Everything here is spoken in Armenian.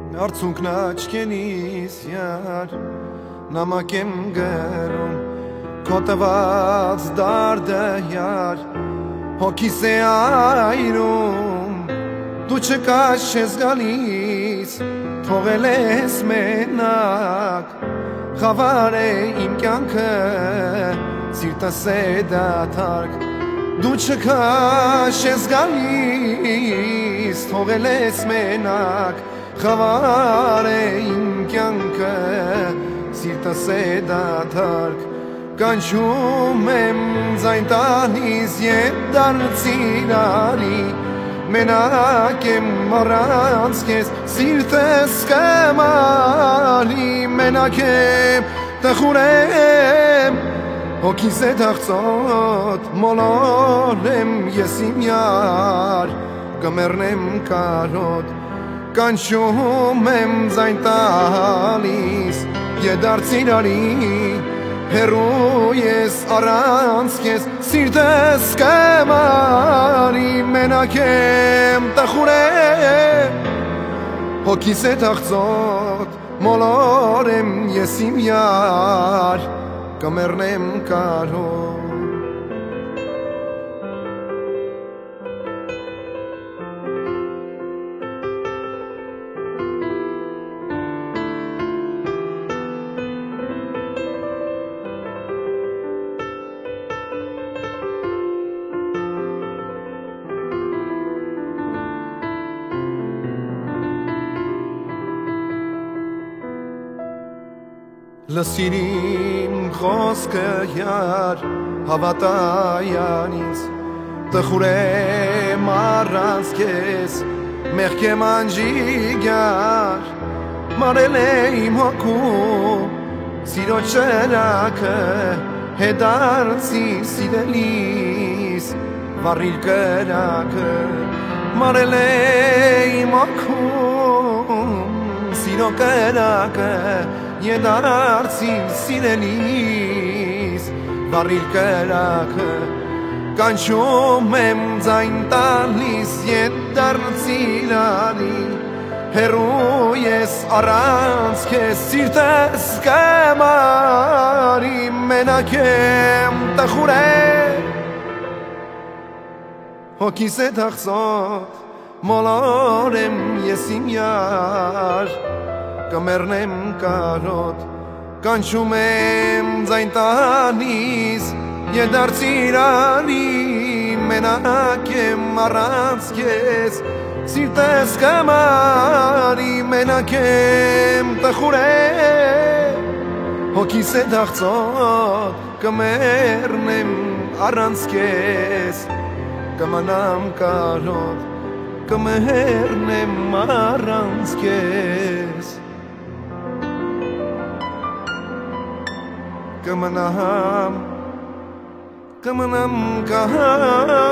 Արցունքն աչքենիս յար նամակ եմ գրում քո տված դարդը յար հոգիս է այրում դու չկաս չես գալիս թողել ես մենակ խավար է իմ կյանքը սիրտս է դատարկ դու չկաս չես գալիս թողել ես մենակ խավար է իմ կյանքը սիրտս է դատարկ կանչում եմ ձայն տալիս ետ դարձիրանի մենակ եմ առանց քեզ սիրտս կմալի մենակ եմ տխուր եմ հոգիս է թախծոտ մոլոր եմ ես իմ յար կմեռնեմ կարոտ կանչում եմ ձայն տալիս ետ դարձիրանի հեռու ես առանց քեզ սիրտս կմալի մենակ եմ տխուր եմ հոգիս է թախծոտ մոլոր եմ ես իմ յար կմեռնեմ կարոտ Լսիր իմ խոսքը յար հավատա յանից տխուր եմ առանց քեզ մեղք եմ անջիգար մարել է իմ հոգու սիրո ճրակը հետարցի սիրելիս վառիր կրակը մարել է իմ հոգու սիրո կրակը Ետ դարձիր սիրելիս վառիր կրակը կանչում եմ ձայն տալիս ետ դարձիրանի հեռու ես առանց քեզ սիրտս կմալի մենակ եմ տխուր եմ հոգիս է թախծոտ մոլոր եմ ես իմ յար կմեռնեմ կարոտ կանչում եմ ձայն տալիս ետ դարձիրանի մենակ եմ առանց քեզ սիրտս կմալի մենակ եմ տխուր եմ հոգիս է թախծոտ կմեռնեմ առանց քեզ կմնամ կարոտ կմեռնեմ առանց քեզ կմնամ կարոտ